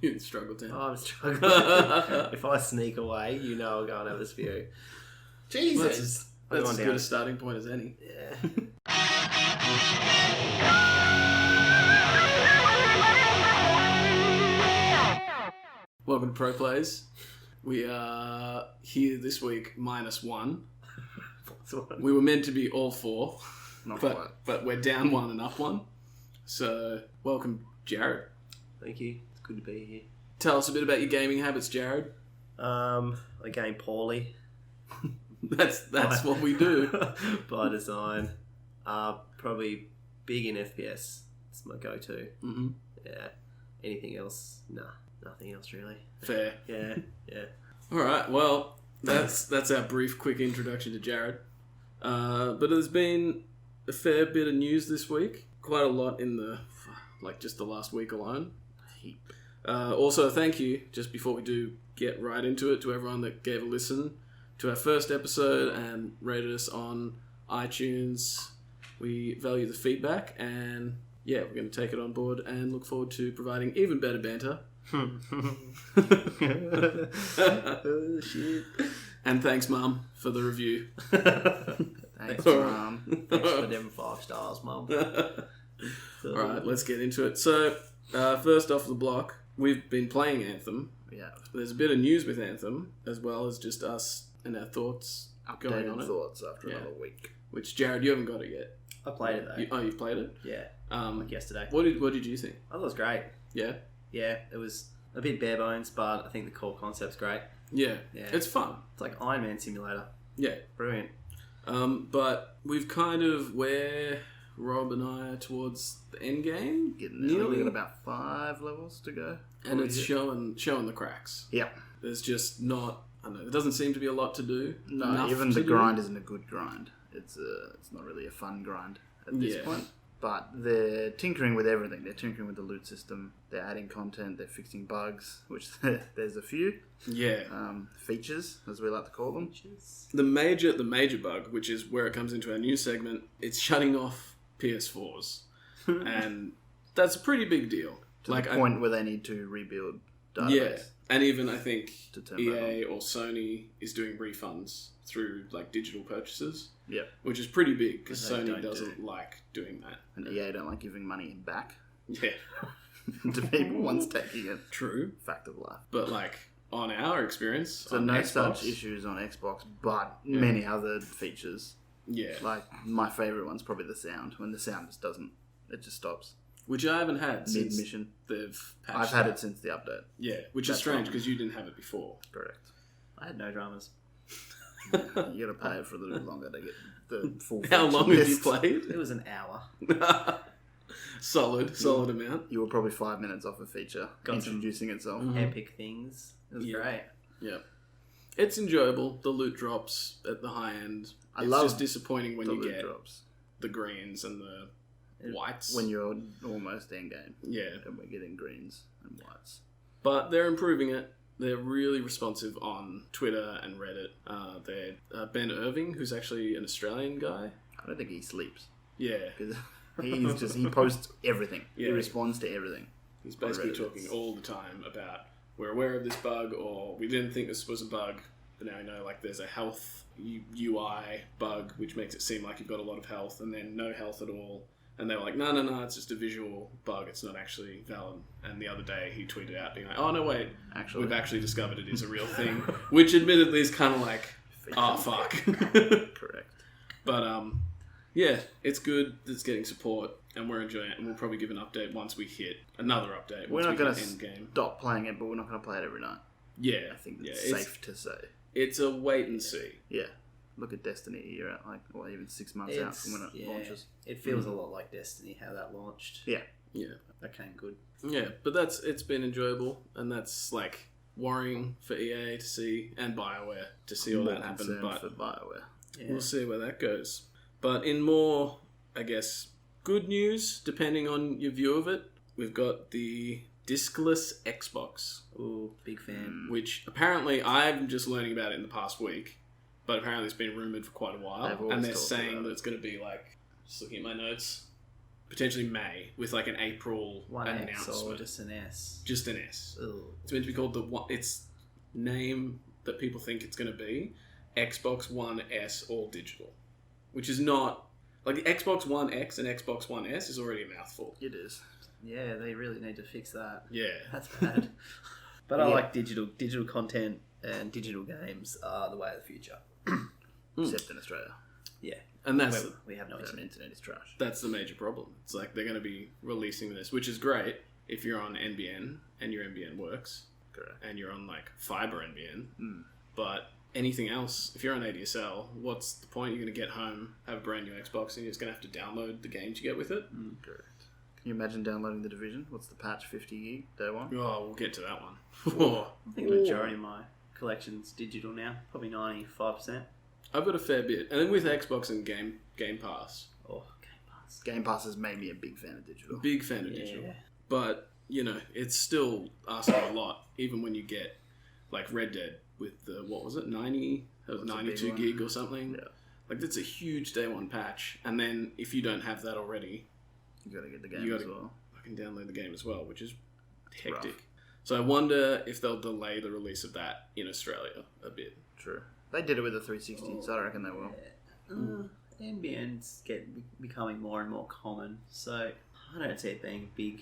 You struggle to. I'm struggling. If I sneak away, I'll go and have this view. Jesus. That's as good a starting point as any. Yeah. Welcome to Pro Plays. We are here this week -1. We were meant to be all 4, but we're down 1 and up 1. So, welcome, Jarrod. Thank you. It's good to be here. Tell us a bit about your gaming habits, Jarrod. I game poorly. That's what we do. By design. Probably big in FPS. It's my go-to. Mm-hmm. Yeah. Anything else? Nah. Nothing else really. Fair. Yeah. All right. Well, that's our brief, quick introduction to Jarrod. But there's been a fair bit of news this week. Quite a lot in just the last week alone. Also, thank you, just before we do get right into it, to everyone that gave a listen to our first episode and rated us on iTunes. We value the feedback, and yeah, we're going to take it on board and look forward to providing even better banter. Oh, shit. And thanks, Mum, for the review. Thanks, Mum. Thanks for them 5 stars, Mum. Alright, let's get into it. So, first off the block, we've been playing Anthem. Yeah. There's a bit of news with Anthem, as well as just us and our thoughts going on Updated it. thoughts after another week. Which, Jarrod, you haven't got it yet. I played it though. You've played it? Yeah. Like Yesterday. What did you think? I thought it was great. Yeah? Yeah, it was a bit bare bones, but I think the core concept's great. Yeah. Yeah. It's fun. It's like Iron Man Simulator. Yeah. Brilliant. But we've kind of, where Rob and I are towards the end game. Getting there. We've got about 5 levels to go. And it's showing the cracks. Yeah. There's just not, I don't know, there doesn't seem to be a lot to do. No, Enough even to the do. grind isn't a good grind. It's not really a fun grind at this point. But they're tinkering with everything. They're tinkering with the loot system. They're adding content. They're fixing bugs, which there's a few. Yeah. Features, as we like to call them. The major bug, which is where it comes into our new segment, it's shutting off PS4s. And that's a pretty big deal. To the point where they need to rebuild database. Yeah. And even, I think, To turn EA or Sony is doing refunds through, digital purchases. Yep. Which is pretty big, because They Sony don't doesn't like doing that. And EA don't like giving money back Yeah. to people once taking it. True. Fact of life. But, on our experience, So on no Xbox, such issues on Xbox, but many other features. Yeah. My favourite one's probably the sound. When the sound just doesn't, it just stops. Which I haven't had since Mid-mission. they've patched I've had that. it since the update. Yeah, which is That's strange fine. because you didn't have it before. Correct. I had no dramas. You got to pay it for a little longer to get the full. How long have you list. played? It was an hour. solid amount. You were probably 5 minutes off a feature Got some- introducing itself. Epic things. It was Yeah. great. Yeah. It's enjoyable. The loot drops at the high end. I It's love just disappointing when The you loot get drops the greens and the whites. when you're almost end game, yeah. and we're getting greens and whites. But they're improving it. They're really responsive on Twitter and Reddit. Ben Irving, who's actually an Australian guy. I don't think he sleeps Yeah. because he posts everything. Yeah. He responds to everything. He's basically Reddit. talking all the time about we're aware of this bug, or we didn't think this was a bug, but now we know there's a health UI bug which makes it seem like you've got a lot of health and then no health at all. And they were like, no, it's just a visual bug. It's not actually valid. And the other day he tweeted out being like, oh, no, wait. We've actually discovered it is a real thing. Which admittedly is kind of like, oh, fuck. Correct. But, yeah, it's good. It's getting support. And we're enjoying it. And we'll probably give an update once we hit another update. We're Once not we going hit to end game. stop playing it, but we're not going to play it every night. Yeah. I think yeah, it's safe to say. It's a wait and see. Yeah. Look at Destiny a year out, even 6 months out from when it launches. It feels a lot like Destiny, how that launched. Yeah. Yeah. That came good. Yeah, but it's been enjoyable, and that's worrying for EA to see, and BioWare to see all More that happen, concerned but for BioWare. Yeah. we'll see where that goes. But in more, I guess, good news, depending on your view of it, we've got the discless Xbox, Ooh, big fan. which apparently I'm just learning about it in the past week, but apparently it's been rumoured for quite a while, They've always and they're talked saying about that it. it's going to be just looking at my notes, potentially May, with like an April One X announcement. or just an S? Just an S. Ugh. It's meant to be called the one. Its name that people think it's going to be Xbox One S All Digital, which is not like the Xbox One X and Xbox One S is already a mouthful. It is. Yeah, they really need to fix that. Yeah, That's bad. But I Yeah. like digital content, and digital games are the way of the future. Except in Australia. Yeah, and that's where we have no The internet. internet is trash. that's the major problem. It's like they're going to be releasing this, which is great if you're on NBN and your NBN works, Correct. and you're on like fiber NBN. Mm. But anything else, if you're on ADSL, what's the point? You're going to get home, have a brand new Xbox, and you're just going to have to download the games you get with it. Correct. Can you imagine downloading The Division? What's the patch? 50 gig day one? Oh, we'll get to that one. I think the majority of my collection's digital now, probably 95%. I've got a fair bit, and then with Xbox and Game Pass, Oh, Game Pass. Game Pass has made me a big fan of digital. big fan of Yeah. digital. But you know, it's still asking a lot, even when you get like Red Dead with the what was it, 90, that was That's a 92 big gig one. or something. Yeah. Like that's a huge day one patch, and then if you don't have that already, You gotta get the game You gotta- as well. I can download the game as well, which is rough. hectic. So I wonder if they'll delay the release of that in Australia a bit. True. They did it with the 360, so I reckon they will. NBN's becoming more and more common, so I don't see it being a big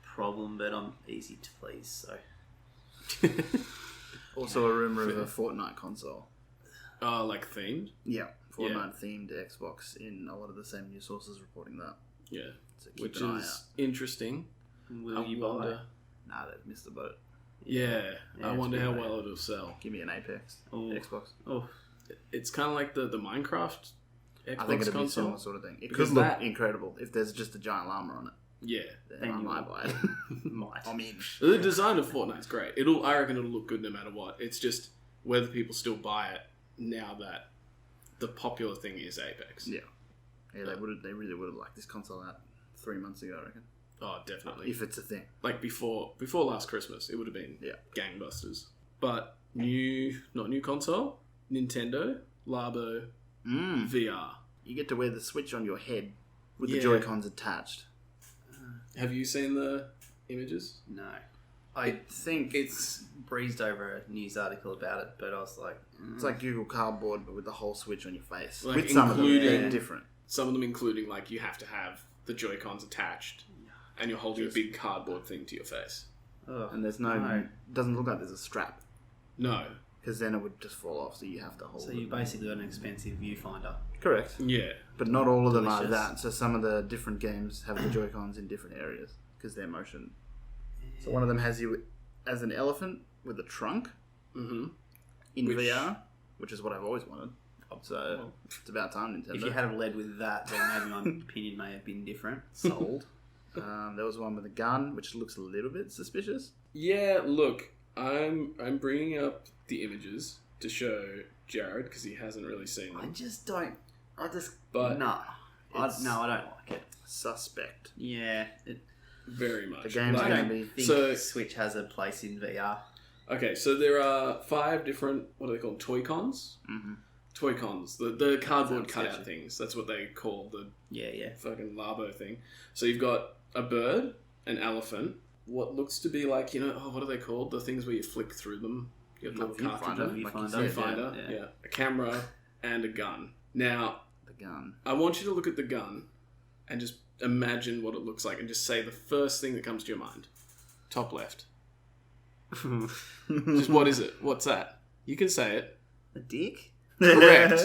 problem, but I'm easy to please, so... Also a rumour of a Fortnite console. Like themed. Yeah. Fortnite themed Xbox in a lot of the same news sources reporting that. Yeah, So keep which an eye is out. interesting. Will I you wonder. buy? Nah, they've missed the boat. Yeah, Yeah, I it's wonder how good, well it'll sell. Give me an Apex Ooh. Xbox. Oh, It's kind of like the Minecraft Xbox I think it'll be a console. similar sort of thing. It Because could look that- incredible if there's just a giant llama on it. Yeah, Then Then I you might will. buy it. might. I'm in. the design of Fortnite's great. I reckon it'll look good no matter what. It's just whether people still buy it now that the popular thing is Apex. Yeah. Yeah, they really would have liked this console out 3 months ago, I reckon. Oh, definitely. If it's a thing. Like before last Christmas, it would have been Yeah. gangbusters. But not new console, Nintendo, Labo, VR. You get to wear the Switch on your head with the Yeah. Joy-Cons attached. Have you seen the images? No. I think It's Breezed over a news article about it, but I was like... it's like Google Cardboard, but with the whole Switch on your face. Like with some of them, including- they're different. some of them including like you have to have the Joy-Cons attached and you're holding a big cardboard thing to your face. Ugh, And there's no... doesn't look like there's a strap. No. Because then it would just fall off, so you have to hold So it. you basically got an expensive viewfinder. Correct. Yeah. But not all of them are Delicious. that. So some of the different games have the Joy-Cons in different areas because they're motion. So one of them has you as an elephant with a trunk Mm-hmm. in Which- VR, which is what I've always wanted. So it's about time, Nintendo. If you had have led with that, then maybe my opinion may have been different. sold. There was one with a gun, which looks a little bit suspicious. Yeah, look, I'm bringing up the images to show Jarrod because he hasn't really seen I them. just don't... But no. I it's- don't like it. Suspect. Yeah. Very much. The game's I gonna don't be... think So- Switch has a place in VR. Okay, so there are 5 different, what are they called, Toy-Cons? Mhm. Toy-Cons, the cardboard Sounds cutout sketchy. things. That's what they call the Yeah. fucking Labo thing. So you've got a bird, an elephant, what looks to be like, what are they called? The things where you flick through them. You have the little Viewfinder, cartridge. like you Viewfinder. said, Viewfinder, yeah. A camera and a gun. Now, The gun. I want you to look at the gun and just imagine what it looks like and just say the first thing that comes to your mind. Top left. Just what is it? What's that? You can say it. A dick? Correct.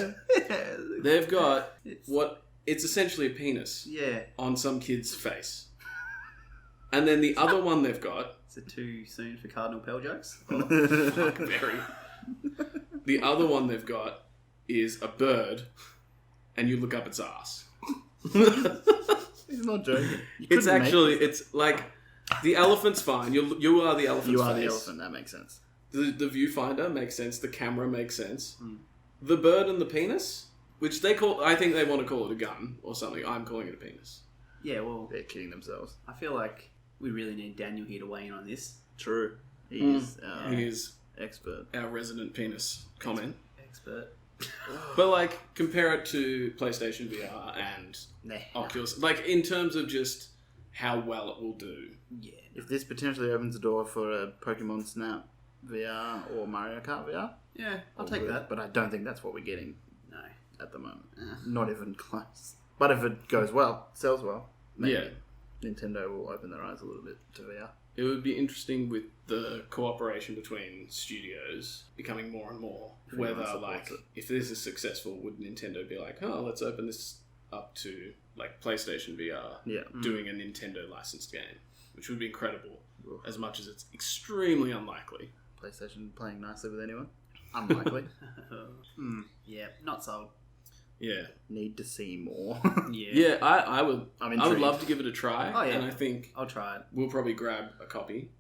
They've got It's- it's essentially a penis Yeah. on some kid's face. And then the other one they've got, Is it too soon for Cardinal Pell jokes? very. The other one they've got is a bird, and you look up its ass. He's not joking. You It's couldn't make actually, this. it's like, the elephant's fine. You are the elephant's You are the face. elephant, that makes sense. The viewfinder makes sense. The camera makes sense. The bird and the penis, which I think they want to call it a gun or something. I'm calling it a penis. Yeah, well, They're kidding themselves. I feel like we really need Daniel here to weigh in on this. True. He is He is expert. our resident penis comment. Expert. But like, compare it to PlayStation VR and Nah. Oculus. Like, in terms of just how well it will do. Yeah. If this potentially opens the door for a Pokemon Snap VR or Mario Kart VR, Yeah, I'll all take good. that. But I don't think that's what we're getting No. at the moment. Not even close. But if it goes well, sells well, maybe Yeah. Nintendo will open their eyes a little bit to VR. It would be interesting with the cooperation between studios becoming more and more. Everyone Whether, supports like, it. if this is successful, would Nintendo be like, oh, let's open this up to, like, PlayStation VR Yeah. doing a Nintendo licensed game, which would be incredible, Oof. as much as it's extremely unlikely. PlayStation playing nicely with anyone? Unlikely. Yeah, not sold. Yeah. Need to see more. Yeah. Yeah, I would I'm I would intrigued. love to give it a try, Oh, yeah. and I think I'll try it. we'll probably grab a copy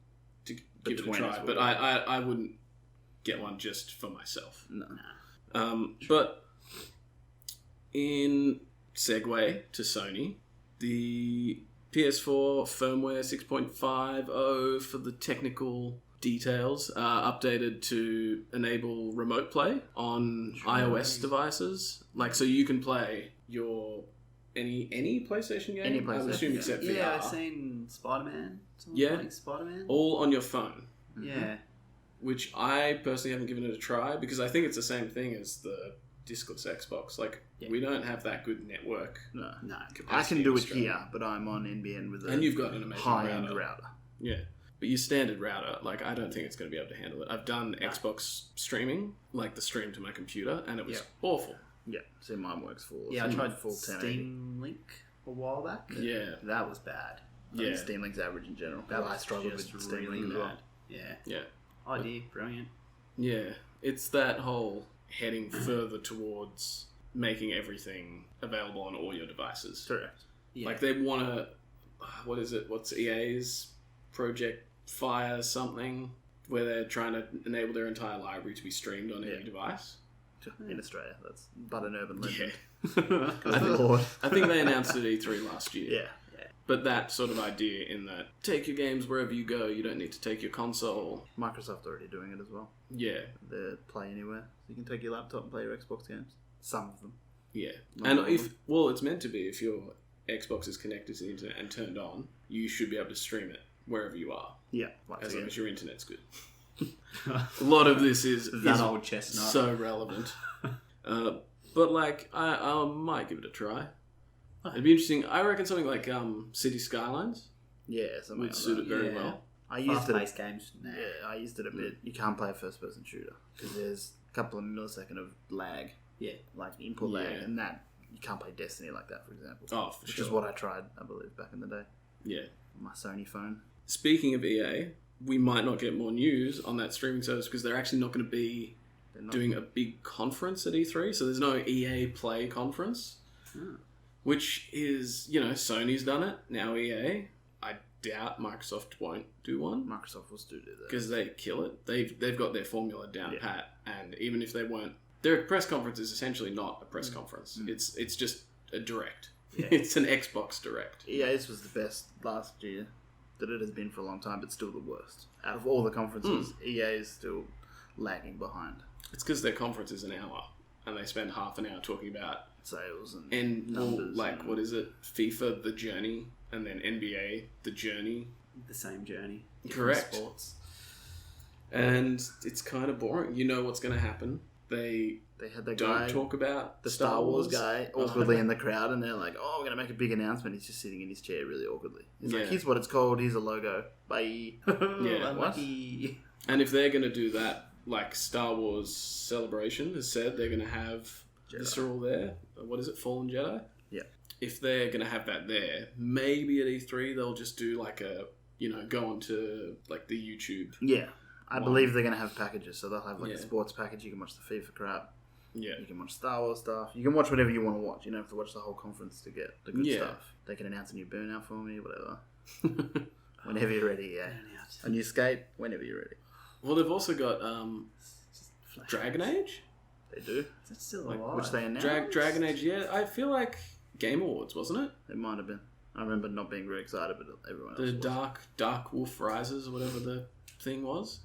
to give it a Between try, us, but we'll- I wouldn't get one just for myself. No. But in segue to Sony, the PS4 firmware 6.50 for the technical details updated to enable remote play on iOS devices. Like, so you can play your any PlayStation game? Any I would PlayStation assume game. except Yeah, VR. I've seen Spider-Man. Someone Yeah. playing Spider-Man. All on your phone. Yeah. Which I personally haven't given it a try because I think it's the same thing as the discless Xbox. Like, Yeah. we don't have that good network No. No. capacity. I can do in it Australia. here, but I'm on NBN with a And you've got an amazing high-end router. router. Yeah. But your standard router, like, I don't think it's going to be able to handle it. I've done Xbox streaming, like the stream to my computer, and it was Yeah. awful. Yeah, see, mine works full. Yeah, I tried full 1080. Steam Link a while back. Yeah. That was bad. I mean, Yeah. Steam Link's average in general. That I was struggled with just Steam really Link as well. bad. Yeah. Yeah. Idea, brilliant. Yeah. It's that whole heading further towards making everything available on all your devices. Correct. Yeah. Like, they want to... What is it? What's EA's Project Fire something? Where they're trying to enable their entire library to be streamed on any Yeah. device. In Australia, that's but an urban Yeah. legend. I think- Lord. I think they announced it at E3 last year. Yeah. But that sort of idea in that take your games wherever you go, you don't need to take your console. Microsoft already doing it as well. Yeah, They're Play Anywhere. So you can take your laptop and play your Xbox games. Some of them. yeah. Not And all of if, them. well, it's meant to be, if your Xbox is connected to the internet and turned on, you should be able to stream it wherever you are, Yeah. Once as long again. as your internet's good. A lot of this is That old chestnut. so relevant. But like, I might give it a try. It'd be interesting. I reckon something like City Skylines Yeah, something would like suit that. it very Yeah. well. I used it. Fast-paced games. Nah. Yeah, I used it a bit. You can't play a first-person shooter because there's a couple of millisecond of lag, Yeah. like input lag, Yeah. and that you can't play Destiny like that, for example. Oh, for Which sure. is what I tried, I believe, back in the day. Yeah. On my Sony phone. Speaking of EA, we might not get more news on that streaming service because they're actually not going to be They're not doing a big conference at E3. So there's no EA Play conference, Hmm. which is, Sony's done it. Now EA. I doubt Microsoft won't do one Microsoft will still do that. because they kill it. They've got their formula down Yeah. pat, and even if they weren't, their press conference is essentially not a press conference. It's just a direct. Yeah. It's an Xbox Direct. EA's was the best last year that it has been for a long time, but still the worst. Out of all the conferences, EA is still lagging behind. It's because their conference is an hour, and they spend half an hour talking about Sales and numbers. numbers. and- What is it? FIFA The Journey, and then NBA The Journey. The same journey. Correct. Sports. And it's kind of boring. You know what's going to happen. They They had that don't guy, talk about the Star Wars guy, Oh. awkwardly in the crowd, and they're like, "Oh, we're gonna make a big announcement." He's just sitting in his chair, really awkwardly. He's Yeah. like, "Here's what it's called. Here's a logo. Bye." Yeah. Unlucky. And if they're going to do that, like Star Wars Celebration has said, they're going to have Jedi. Visceral there. What is it? Fallen Jedi? Yeah. If they're going to have that there, maybe at E3 they'll just do like a, go onto like the YouTube. Yeah, I One. believe they're gonna have packages, so they'll have like Yeah. a sports package. You can watch the FIFA crap. Yeah. You can watch Star Wars stuff. You can watch whatever you want to watch. You don't have to watch the whole conference to get the good Yeah. stuff. They can announce a new Burnout for me, whatever. Whenever you're ready, yeah. Burnout. A new skate, whenever you're ready. Well, they've also got Flash. Dragon Age. They do. Is that still Like, alive? Which they announced. Dragon Age, yeah. I feel like Game Awards, wasn't it? It might have been. I remember not being very excited, but everyone else The was. Dark Wolf Rises, or whatever the thing was,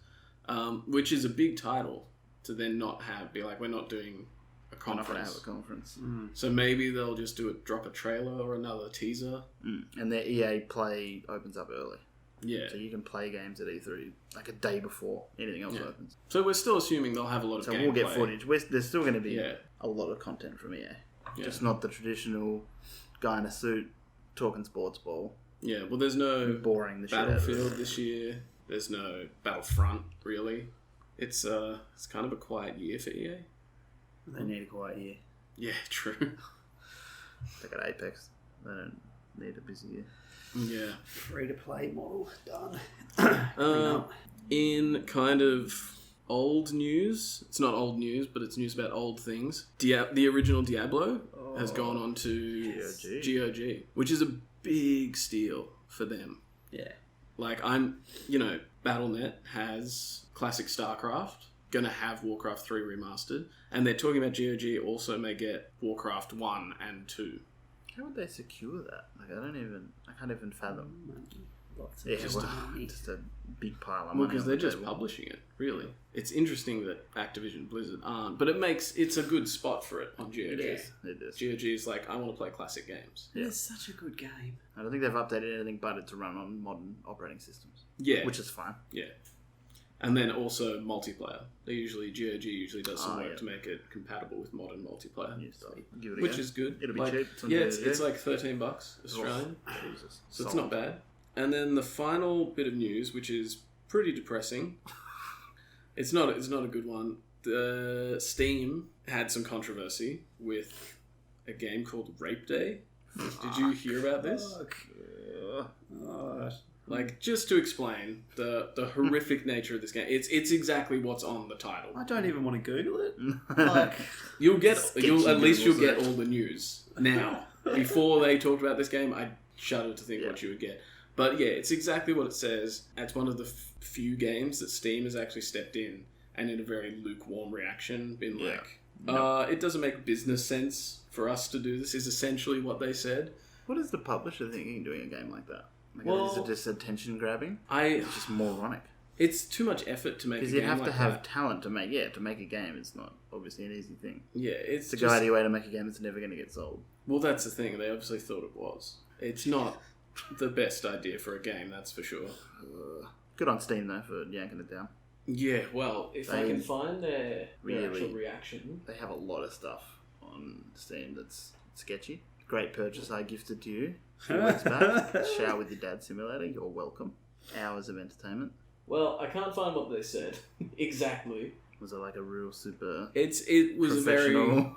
which is a big title to then not have. Be like, we're not doing a They're not going to conference. have a conference. So maybe they'll just drop a trailer or another teaser. And their EA Play opens up early. Yeah. So you can play games at E3 like a day before anything else opens. So we're still assuming they'll have a lot of So gameplay. we'll get footage. There's still going to be Yeah. a lot of content from EA. Yeah. Just not the traditional guy in a suit talking sports ball. Yeah, well, there's no Boring the shit out of Battlefield it. this year. There's no Battlefront, really. It's kind of a quiet year for EA. They need a quiet year. Yeah, true. They got Apex. They don't need a busy year. Yeah. Free-to-play model done. In kind of old news, it's not old news, but it's news about old things. The original Diablo has gone on to GOG, which is a big steal for them. Yeah. Like, Battle.net has classic StarCraft, gonna have Warcraft 3 remastered, and they're talking about GOG also may get Warcraft 1 and 2. How would they secure that? Like, I can't even fathom. Lots of Yeah, just money. just a big pile of money. Well, because on they're the just table. publishing it, really. It's interesting that Activision Blizzard aren't, but it's a good spot for it on GOG. It is. GOG is like, I want to play classic games. It's such a good game. I don't think they've updated anything but it to run on modern operating systems. Yeah. Which is fine. Yeah. And then also multiplayer. GOG usually does some work yeah. to make it compatible with modern multiplayer. New stuff. Give it a Which go. is good. It'll be Like, cheap. It's on Yeah, GOG. it's like $13 Australian. Jesus. So it's not bad. And then the final bit of news, which is pretty depressing. It's not a good one. Steam had some controversy with a game called Rape Day. Did you hear about this? Like, just to explain the horrific nature of this game, it's exactly what's on the title. I don't even want to Google it. Like, You'll get Sketchy at least you'll Google get search. all the news now. Before they talked about this game, I shuddered to think what you would get. But yeah, it's exactly what it says. It's one of the few games that Steam has actually stepped in and in a very lukewarm reaction been like, it doesn't make business sense for us to do this, is essentially what they said. What is the publisher thinking doing a game like that? Like, Well, is it just attention grabbing? It's It's just moronic. It's too much effort to make a Because game you have like to have that. talent to make a game. It's not obviously an easy thing. Yeah, it's To just... go out of your way to make a game that's never going to get sold. Well, that's the thing. They obviously thought it was. It's not the best idea for a game, that's for sure. Good on Steam though for yanking it down. Yeah, well, if I They can find their really- actual reaction... They have a lot of stuff on Steam that's sketchy. Great purchase I gifted to you a few weeks back. Shower with your dad simulator. You're welcome. Hours of entertainment. Well, I can't find what they said exactly. Was it like a real super... It was a very Professional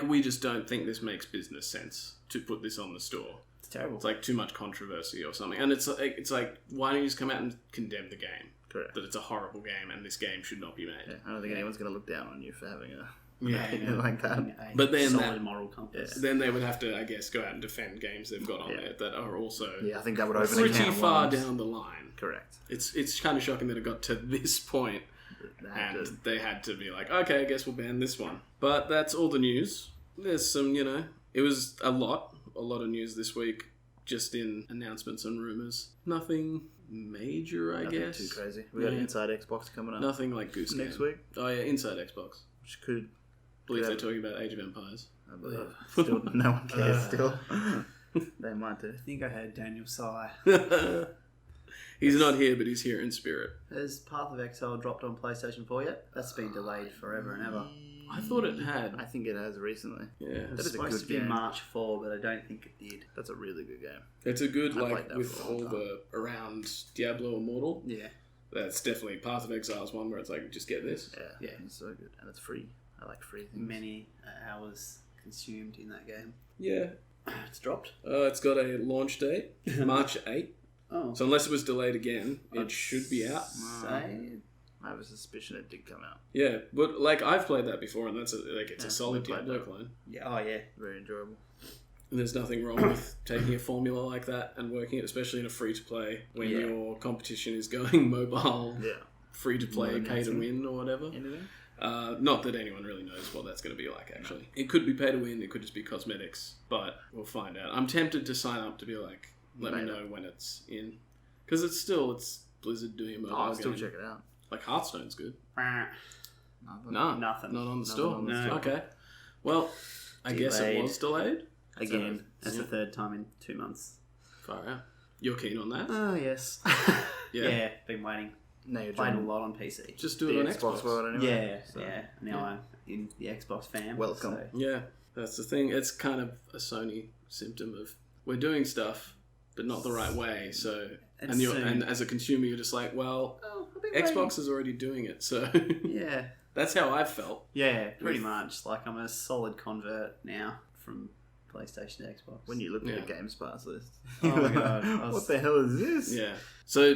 we just don't think this makes business sense to put this on the store. it's terrible. It's like too much controversy or something, and it's like why don't you just come out and condemn the game? Correct. That it's a horrible game and this game should not be made. Yeah, I don't think anyone's going to look down on you for having a Yeah, opinion like that. But then solid that- moral compass. Then they would have to, I guess, go out and defend games they've got on Yeah. there that are also Yeah, I think that would open a pretty can of far worms. down the line. Correct. It's kind of shocking that it got to this point. They had And to- they had to be like, okay, I guess we'll ban this one. But that's all the news. There's some, it was a lot of news this week, just in announcements and rumours. Nothing major, I Nothing guess. too crazy. We got Yeah. Inside Xbox coming up Nothing like Goose next Game. week, Oh yeah, Inside Xbox. which could, I believe Yeah. they're talking about Age of Empires. I believe, still no one cares. Still, they might do. I think I heard Daniel sigh. He's not here, but he's here in spirit. Has Path of Exile dropped on PlayStation 4 yet? That's been delayed forever and ever. I thought it had. I think it has recently. Yeah. It was That is a supposed good to be game. March 4, but I don't think it did. That's a really good game. It's a good, I like, played that with for a long all time. the around Diablo Immortal. Yeah. That's definitely Path of Exile's one where it's like, just get this. Yeah, Yeah. it's so good, and it's free. I like free things. Many hours consumed in that game. Yeah. It's dropped. It's got a launch date, March 8th. Oh. So unless it was delayed again, it should be out. Say, I have a suspicion it did come out. Yeah, but like I've played that before, and it's Yeah, a solid we played Diablo that. clone. yeah. Oh, yeah. Very enjoyable. And there's nothing wrong with taking a formula like that and working it, especially in a free to play when Yeah. your competition is going mobile, Yeah. free to play, More pay to enhancing. win or whatever. Anything? Not that anyone really knows what that's going to be like, actually. It could be pay to win, it could just be cosmetics, but we'll find out. I'm tempted to sign up to be like, let me Beta. know when it's in. Because it's Blizzard doing a mobile I'll still game. check it out. Like Hearthstone's good. No, Nothing. not on the Nothing store. on the No. store. Okay. Well, I guess it Delayed. was delayed. Again, that's Yeah. the third time in 2 months. Far out. You're keen on that? Oh, yes. Yeah. Yeah, been waiting. Now you're Played a joining lot on PC. Just do the it on Xbox Xbox. world anyway. Yeah, so. yeah. Now I'm in the Xbox fam. Welcome. So. Yeah, that's the thing. It's kind of a Sony symptom of we're doing stuff, but not the right way. So, And soon. and as a consumer, you're just like, well, Oh, I've been Xbox is already doing it. So waiting. Yeah. that's how I felt. Yeah, pretty With- much. Like, I'm a solid convert now from PlayStation to Xbox. When you look at Yeah. the Games Pass list, Oh my God, I was- what the hell is this? Yeah. So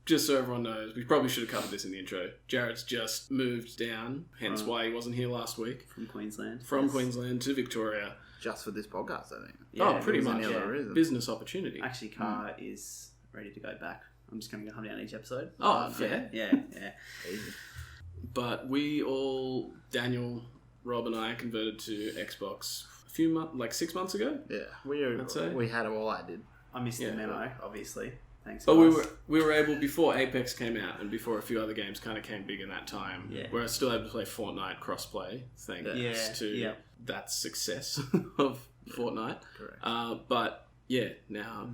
just so everyone knows, we probably should have covered this in the intro. Jarrod's just moved down, hence From- why he wasn't here last week. From Queensland. From Yes. Queensland to Victoria. Just for this podcast, I think. Yeah, pretty There much. wasn't any other Yeah. reason. Business opportunity. Actually, Car is ready to go back. I'm just going to come down each episode. Oh, fair. Yeah, yeah. Easy. But we all, Daniel, Rob, and I converted to Xbox a few months, like 6 months ago. Yeah, I'd say. we had it all. I did. I missed Yeah, the memo, but- obviously. Thanks, But guys. we were able, before Apex came out and before a few other games kind of came big in that time, Yeah. we were still able to play Fortnite crossplay, thanks Yeah, to yeah. that success of Fortnite. Correct. But yeah, now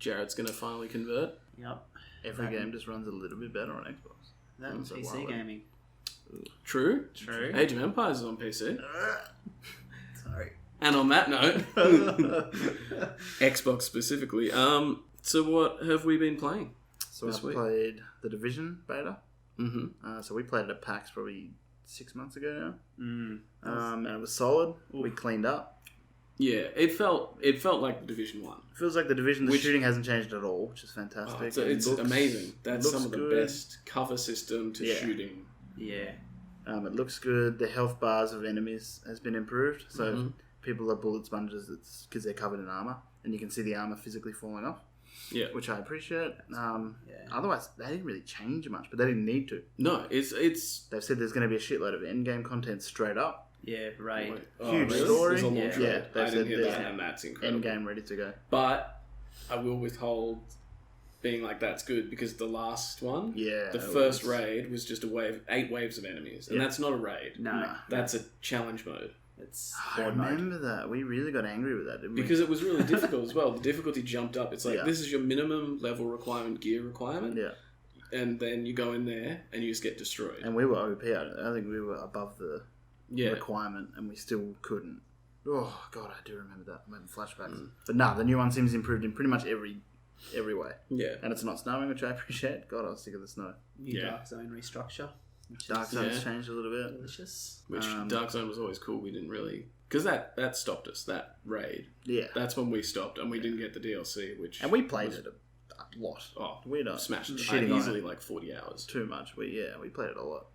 Jarrod's going to finally convert. Yep. Every that- game just runs a little bit better on Xbox. That and So PC wild. gaming. True. True. Age of Empires is on PC. Sorry. And on that note, Xbox specifically. So what have we been playing? So This I week. played the Division beta. Mm-hmm. So we played it at PAX probably 6 months ago Mm. now. And it was solid. We cleaned up. Yeah, it felt like the Division 1. It feels like the Division, the Which- shooting hasn't changed at all, which is fantastic. Oh, it's It looks- amazing. That's looks some of the good. best cover system to Yeah. shooting. Yeah. It looks good. The health bars of enemies has been improved. So Mhm. if people are bullet sponges, it's because they're covered in armor, and you can see the armor physically falling off. Yeah. Which I appreciate. Yeah. Otherwise, they didn't really change much, but they didn't need to. No, it's They've said there's going to be a shitload of endgame content straight up. Yeah, raid. Huge story. There's a launch Yeah. raid. Yeah, I they've didn't said hear there's that, and that's incredible. Endgame ready to go. But I will withhold being like that's good because the last one, Yeah. the it first was- raid was just 8 waves of enemies, and Yeah. that's not a raid. No. No. That's a challenge mode. It's I hard mode. remember that. We really got angry with that, didn't we? Because it was really difficult as well. The difficulty jumped up. It's like, Yeah. this is your minimum level requirement, gear requirement. Yeah. And then you go in there and you just get destroyed. And we were OP. I think we were above the Yeah. requirement, and we still couldn't. Oh, God, I do remember that. I'm having flashbacks. Mm. But no, the new one seems improved in pretty much every way. Yeah. And it's not snowing, which I appreciate. God, I was sick of the snow. New Yeah. Dark Zone restructure. Which Dark is Zone's Yeah. changed a little bit. delicious. Which Um, Dark Zone was always cool. We didn't really... Because that stopped us, that raid. Yeah. That's when we stopped and we didn't get the DLC, which... And we played was- it a lot. Oh, We're not smashed it. shitting on Easily it like 40 hours. too much. We played it a lot.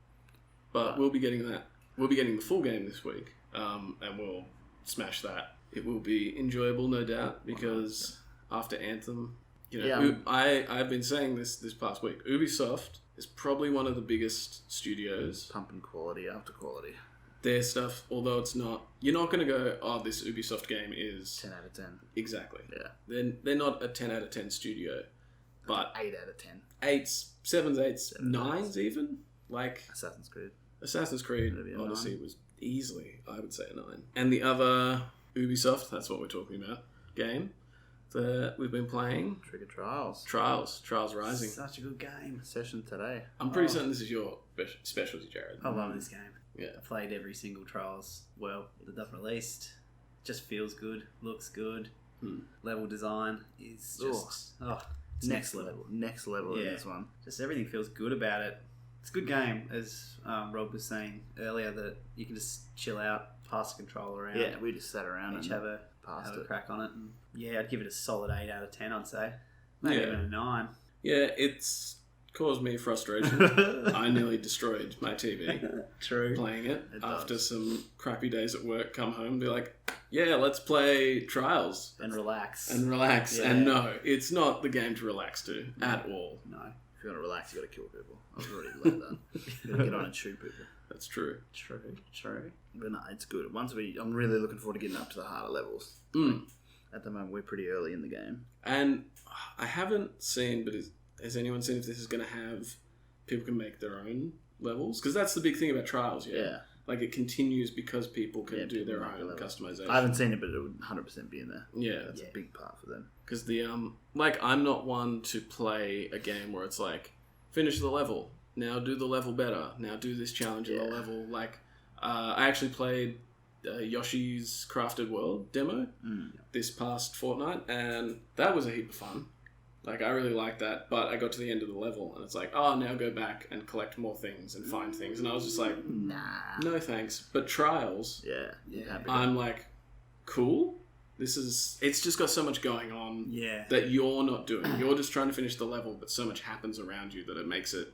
But we'll be getting that. We'll be getting the full game this week, and we'll smash that. It will be enjoyable, no doubt, because after Anthem, you know, Yeah. I've been saying this past week. Ubisoft is probably one of the biggest studios. Pumping quality after quality. Their stuff, although it's not, you're not going to go, oh, this Ubisoft game is 10 out of 10. exactly. Yeah. They're not a 10 out of 10 studio, but 8 out of 10. 8s, 7s, 8s, 7s, 9s even. Like Assassin's Creed. Assassin's Creed Maybe a Odyssey 9. was easily, I would say, a 9. And the other Ubisoft, that's what we're talking about, game that we've been playing, Trigger Trials. Trials Rising. Such a good game. Session today. I'm pretty certain this is your specialty, Jarrod. I love this game. Yeah. I played every single Trials. Well, the stuff released. Just feels good. Looks good. Hmm. Level design is just it's next level. Next level in Yeah. this one. Just everything feels good about it. It's a good game, as Rob was saying earlier, that you can just chill out, pass the controller around. Yeah, we just sat around each and have a passed have a it. crack on it. And yeah, I'd give it a solid 8 out of 10. I'd say maybe Yeah. even a 9. Yeah, it's caused me frustration. I nearly destroyed my TV True. playing it It after does. some crappy days at work. Come home and be like, yeah, let's play Trials And relax. and relax. Yeah. And no, it's not the game to relax to at all. No, If you want to relax, you got to kill people. I've already learned that. You got to get on and shoot people. That's true. true. But no, it's good. I'm really looking forward to getting up to the harder levels. Mm. At the moment, we're pretty early in the game. And I haven't seen, but has anyone seen if this is going to have people can make their own levels. Because that's the big thing about Trials, Yeah. Like, it continues because people can do their people own make a level. customization. I haven't seen it, but it would 100% be in there. Yeah. That's a big part for them. Because I'm not one to play a game where it's like, finish the level, now do the level better, now do this challenge in the level. Like, I actually played Yoshi's Crafted World demo this past fortnight, and that was a heap of fun. Like, I really liked that, but I got to the end of the level, and it's like, oh, now go back and collect more things and find things. And I was just like, nah. No thanks. But Trials, I'm like, cool. It's just got so much going on that you're not doing. You're just trying to finish the level, but so much happens around you that it makes it,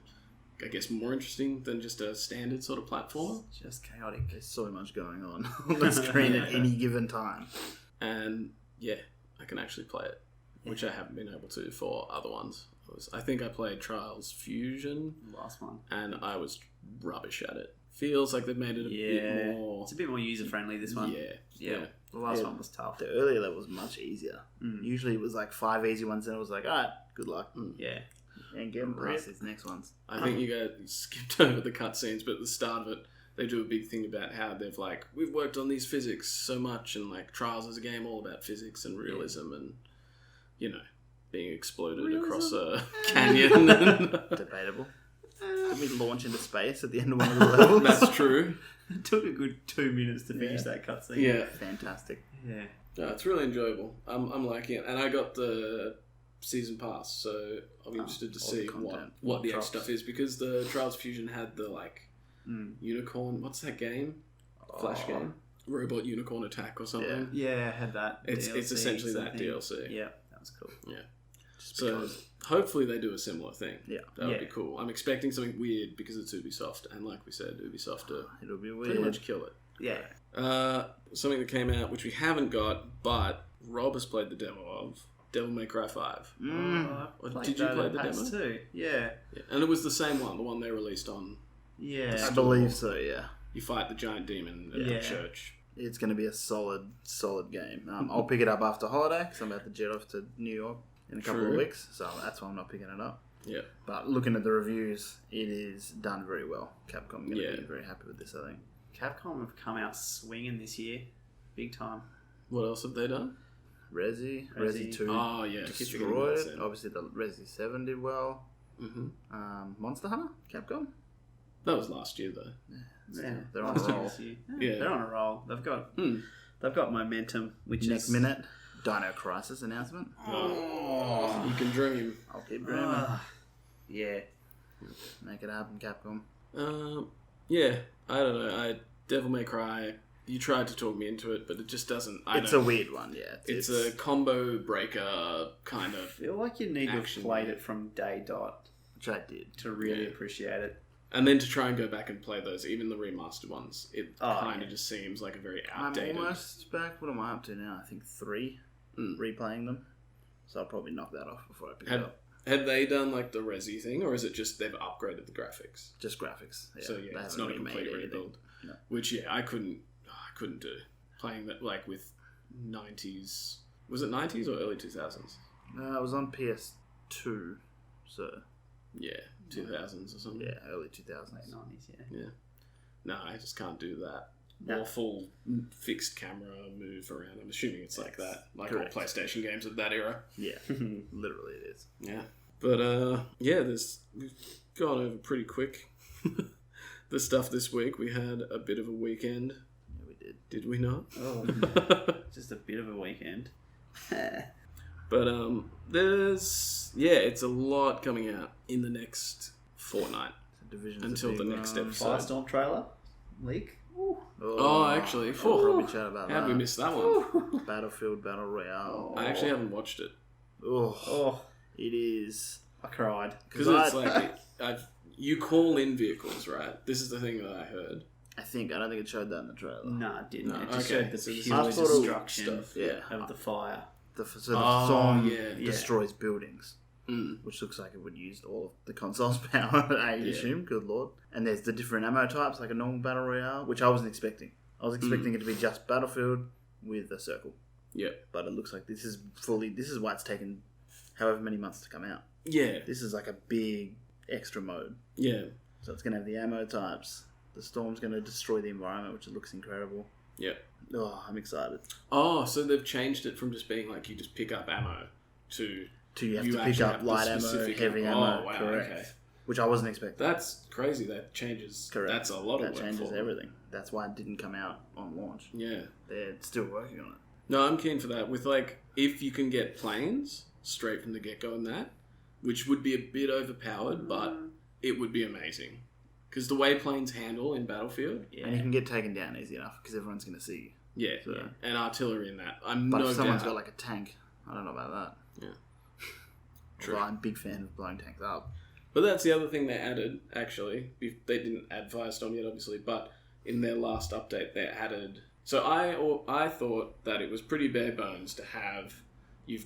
I guess, more interesting than just a standard sort of platform. It's just chaotic. There's so much going on the screen at any given time. And, I can actually play it. Which I haven't been able to for other ones. I think I played Trials Fusion. Last one. And I was rubbish at it. Feels like they've made it a bit more... It's a bit more user-friendly, this one. Yeah. The last one was tough. The earlier level was much easier. Usually it was like 5 easy ones, and it was like, alright, good luck. Yeah. And get them past these next ones. I think you guys skipped over the cutscenes, but at the start of it, they do a big thing about how they've like, we've worked on these physics so much, and like Trials is a game all about physics and realism and... being exploded across a canyon. Debatable. Did we launch into space at the end of one of the levels? That's true. It took a good 2 minutes to finish that cutscene. Yeah. Fantastic. Yeah. No, it's really enjoyable. I'm liking it. And I got the season pass, so I'm interested to see what the extra stuff is, because the Trials Fusion had the unicorn... What's that game? Flash game? Robot Unicorn Attack or something. Yeah, I had that. It's DLC, essentially that DLC. Yeah, that was cool. Yeah. So hopefully they do a similar thing. Yeah. That would be cool. I'm expecting something weird because it's Ubisoft, and like we said, Ubisoft it'll be weird. pretty much kill it. Yeah. Something that came out which we haven't got, but Rob has played the demo of Devil May Cry 5. Did you play the demo? Too. Yeah. And it was the same one, the one they released on. Yeah. I believe so, yeah. You fight the giant demon at the church. It's going to be a solid game. I'll pick it up after holiday because I'm about to jet off to New York in a couple of weeks, so that's why I'm not picking it up. Yeah. But looking at the reviews, it is done very well. Capcom going to be very happy with this, I think. Capcom have come out swinging this year. Big time. What else have they done? Resi 2 Oh, yeah. destroyed it. Obviously, the Resi 7 did well. Monster Hunter? Capcom? That was last year, though. Yeah, they're on a roll. Yeah, they're on a roll. They've got momentum, which Next minute, Dino Crisis announcement. Oh, you can dream. I'll keep dreaming. Yeah. Make it happen, Capcom. Yeah, I don't know. Devil May Cry, you tried to talk me into it, but it just doesn't. It's a weird one, yeah. It's a combo breaker kind of. I feel like you need to have played it from day dot. Which I did. To really appreciate it. And then to try and go back and play those, even the remastered ones, it kind of just seems like a very outdated... I'm almost back. What am I up to now? I think 3. Replaying them. So I'll probably knock that off before I pick it up. Have they done like the Resi thing, or is it just they've upgraded the graphics? Just graphics. Yeah. So it's not a complete rebuild. No. Which I couldn't do. Playing that like with 90s... Was it 90s or early 2000s? It was on PS2, so... Yeah, 2000s or something. Yeah, early 2000s. Late 90s, yeah. No, I just can't do that. More full fixed camera move around. I'm assuming it's like that. Like all PlayStation games of that era. Yeah, literally it is. Yeah. But, we've gone over pretty quick. The stuff this week. We had a bit of a weekend. Yeah, we did. Did we not? Oh, just a bit of a weekend. But it's a lot coming out in the next fortnight until the next episode. Firestorm trailer leak. Actually, probably chat about how did we miss that one? Battlefield Battle Royale. I actually haven't watched it. It is. I cried because it's like you call in vehicles, right? This is the thing that I heard. I don't think it showed that in the trailer. No, it didn't. No, it just showed the pure destruction of the fire. The storm destroys buildings, which looks like it would use all of the console's power, I assume. Good lord. And there's the different ammo types, like a normal Battle Royale, which I wasn't expecting. I was expecting it to be just Battlefield with a circle. Yeah. But it looks like this is why it's taken however many months to come out. Yeah. This is like a big extra mode. Yeah. So it's going to have the ammo types. The storm's going to destroy the environment, which looks incredible. Yeah. Oh, I'm excited. Oh, so they've changed it from just being like you just pick up ammo to You have to pick actually up have the light ammo, specific heavy ammo. ammo. Oh, wow, correct. okay. Which I wasn't expecting. That's crazy. That changes. Correct. That's a lot of That work changes for them. everything. That's why it didn't come out on launch. Yeah. They're still working on it. No, I'm keen for that. With like, if you can get planes straight from the get go in that, which would be a bit overpowered, but it would be amazing. Because the way planes handle in Battlefield, Yeah. And you can get taken down easy enough because everyone's going to see you. yeah, So- yeah, and artillery in that. But no if someone's doubt. got like a tank, I don't know about that. Yeah. True. Although I'm a big fan of blowing tanks up. But that's the other thing they added, actually. They didn't add Firestorm yet, obviously, but in their last update, they added... So I thought that it was pretty bare bones to have... You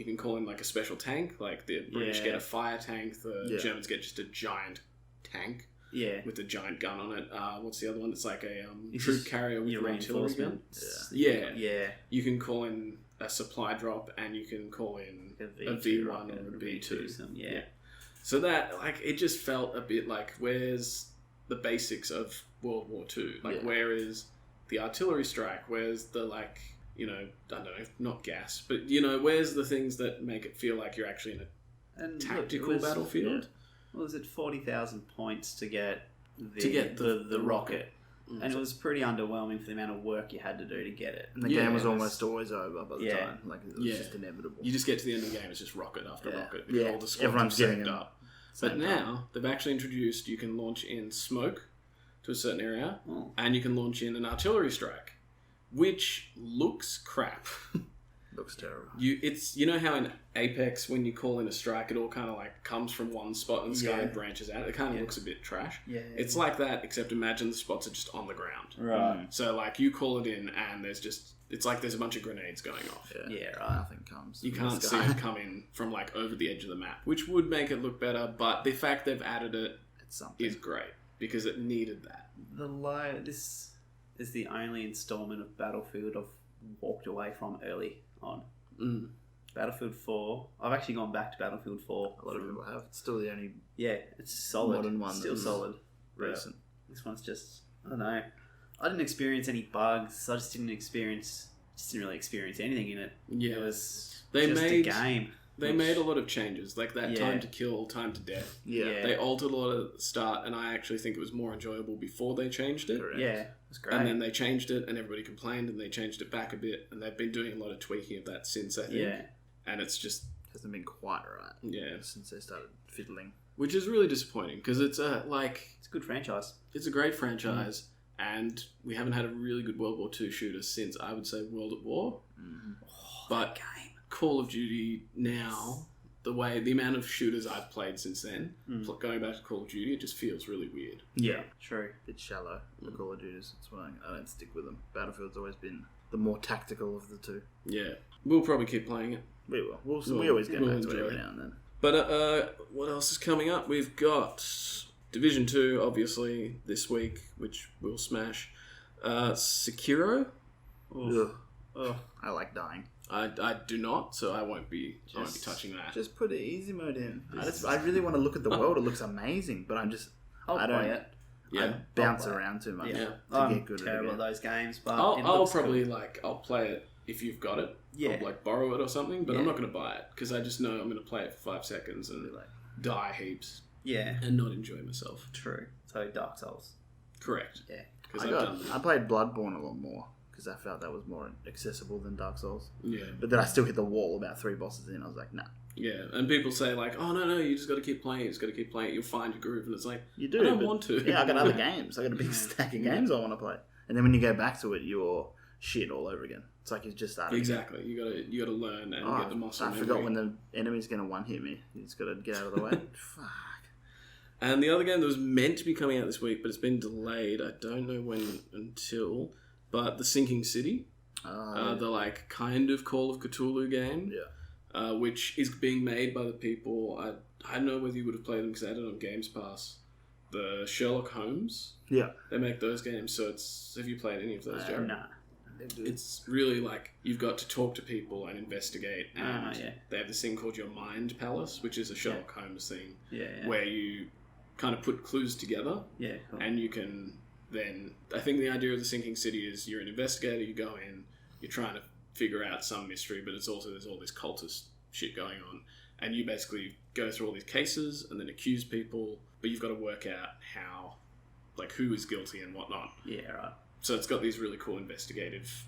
can call in like a special tank, like the British Yeah. get a fire tank, the Yeah. Germans get just a giant tank Yeah. with a giant gun on it. What's the other one? It's like a It's troop just carrier with your an artillery gun. reinforcements. Yeah. Yeah. You can call in a supply drop, and you can call in a V1 or a V2. Yeah. So that, like, it just felt a bit like, where's the basics of World War II? Like, Yeah. where is the artillery strike? Where's the, like, I don't know, not gas, but, where's the things that make it feel like you're actually in a And tactical battlefield? What was it, 40,000 points to get the rocket? Mm. And it was pretty underwhelming for the amount of work you had to do to get it. And the Yeah, game was it was- almost always over by the Yeah. time. Like, it was Yeah. just inevitable. You just get to the end of the game, it's just rocket after Yeah. rocket. Because Yeah. all the squads Everyone's are getting saved them. up. But now, they've actually introduced, you can launch in smoke to a certain area, Oh. and you can launch in an artillery strike, which looks crap. Looks terrible. You know how in Apex when you call in a strike, it all kind of like comes from one spot and the sky Yeah. branches out. It kind of looks a bit trash. Yeah. It's like that, except imagine the spots are just on the ground. Right. So like you call it in, and it's like there's a bunch of grenades going off. Yeah, right. Nothing comes. You from the can't see sky. it come in from like over the edge of the map, which would make it look better. But the fact they've added it It's something. is great because it needed that. This is the only installment of Battlefield I've walked away from early on. Mm. Battlefield 4. I've actually gone back to Battlefield 4. A lot of people have. It's still the only Yeah, it's solid. Modern one Still that is solid. recent. This one's just, I don't know. I didn't experience any bugs. I just didn't really experience anything in it. Yeah, It was They just made- a game. they made a lot of changes, like that Yeah. time to kill, time to death. Yeah. They altered a lot at the start, and I actually think it was more enjoyable before they changed it. Correct. Yeah, it was great. And then they changed it, and everybody complained, and they changed it back a bit, and they've been doing a lot of tweaking of that since, I think. yeah. And it's just, Hasn't been quite right yeah, since they started fiddling. which is really disappointing because it's It's a good franchise. it's a great franchise, and we haven't had a really good World War II shooter since I would say World at War. But Game. Call of Duty now, the amount of shooters I've played since then, going back to Call of Duty, it just feels really weird. Yeah, true. Bit shallow, the Call of Duties. That's why I don't stick with them. Battlefield's always been the more tactical of the two. Yeah, we'll probably keep playing it. We will. We always get we'll back to it enjoy every it. now and then. But what else is coming up? We've got Division 2, obviously, this week, which we'll smash. Sekiro, Ugh. Oh, I like dying. I do not, so I won't be touching that. Just put an easy mode in. I really want to look at the world. It looks amazing, but I I'll don't. play it. Yeah. I bounce I'll play it. around too much Yeah, to I'm get good at terrible it. at those games, but I'll it looks probably cool. I'll play it if you've got it. Yeah. I'll borrow it or something, but I'm Yeah. not going to buy it because I just know I'm going to play it for 5 seconds and die heaps Yeah, and not enjoy myself. true. So Dark Souls. Correct. Yeah. Because I've done I played Bloodborne a lot more because I felt that was more accessible than Dark Souls. yeah. But then I still hit the wall about 3 bosses in. I was like, nah. Yeah, and people say like, "Oh no, you just got to keep playing. You just got to keep playing. You'll find your groove." And it's like, You do. I don't but- want to. Yeah, I got other games. I got a big stack of games I want to play. And then when you go back to it, you're shit all over again. It's like you just started. Exactly. You gotta learn and get the muscle. I memory. forgot when the enemy's going to one hit me. You just got to get out of the way. Fuck. And the other game that was meant to be coming out this week, but it's been delayed. I don't know when until. But the Sinking City, the kind of Call of Cthulhu game. Yeah. Which is being made by the people. I don't know whether you would have played them because I had it on Games Pass. The Sherlock Holmes. Yeah. They make those games, so it's. Have you played any of those, Jarrod? Nah. It's really like you've got to talk to people and investigate, and yeah. they have this thing called your Mind Palace, which is a Sherlock Holmes thing Yeah. where you kind of put clues together. Yeah, cool. And you can then... I think the idea of the Sinking City is you're an investigator, you go in, you're trying to figure out some mystery, but it's also there's all this cultist shit going on. And you basically go through all these cases and then accuse people, but you've got to work out how, like, who is guilty and whatnot. Yeah, right. So it's got these really cool investigative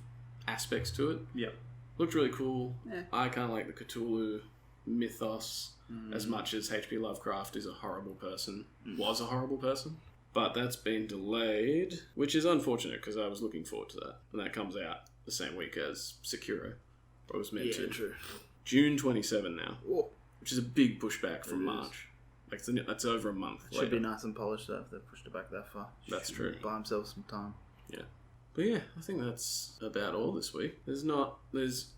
aspects to it. Yep. Looked really cool. Yeah. I kind of like the Cthulhu mythos as much as H.P. Lovecraft is a horrible person, was a horrible person. But that's been delayed, which is unfortunate because I was looking forward to that. And that comes out the same week as Sekiro. Or was meant to. True. June 27 now. Whoa. Which is a big pushback from It is. March. Like, that's over a month It should later. be nice and polished though if they've pushed it back that far. That's true. Buy himself some time. Yeah. But yeah, I think that's about all this week. There's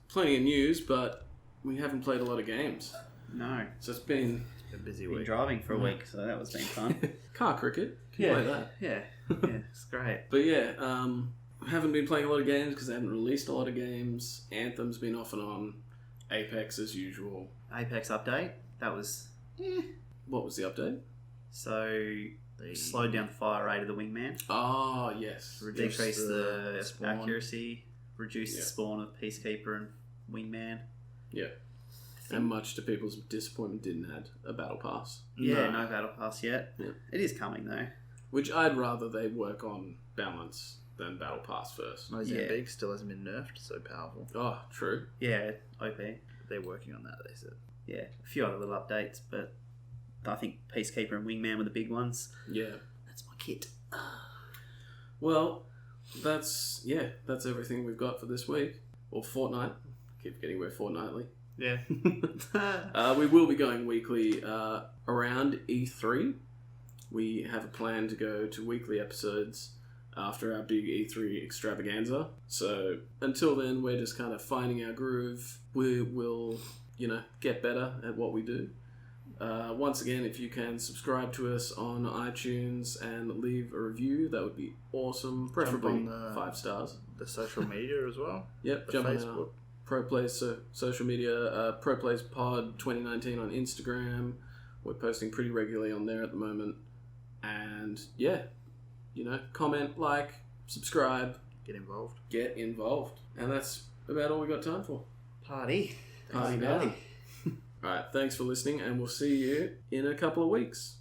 plenty of news, but we haven't played a lot of games. No. So it's been A busy Been week. driving for a week, so that was been fun. car cricket. Can play that. Yeah, it's great. But yeah, haven't been playing a lot of games because they haven't released a lot of games. Anthem's been off and on. Apex as usual. Apex update, that was... What was the update? So, slowed down the fire rate of the wingman, Oh, yes. decreased the spawn. accuracy, reduced the spawn of Peacekeeper and wingman. Yeah. And much to people's disappointment, didn't add a battle pass. Yeah, no battle pass yet. Yeah. It is coming though. Which I'd rather they work on balance than battle pass first. Mozambique still hasn't been nerfed, so powerful. Oh, true. Yeah, OP. They're working on that, they said. Yeah, a few other little updates, but I think Peacekeeper and Wingman were the big ones. Yeah. That's my kit. Well, that's everything we've got for this week. Or fortnight. Keep forgetting we're fortnightly. Yeah. We will be going weekly around E3. We have a plan to go to weekly episodes after our big E3 extravaganza. So until then, we're just kind of finding our groove. We will, get better at what we do. Once again, if you can subscribe to us on iTunes and leave a review, that would be awesome. Preferably on the- 5 stars. The social media as well. Yep, The jump on our Facebook. Pro Plays social media, Pro Plays Pod 2019 on Instagram. We're posting pretty regularly on there at the moment. And yeah, comment, like, subscribe, Get involved. get involved. And that's about all we got time for. Party. Party now. Alright, thanks for listening, and we'll see you in a couple of weeks.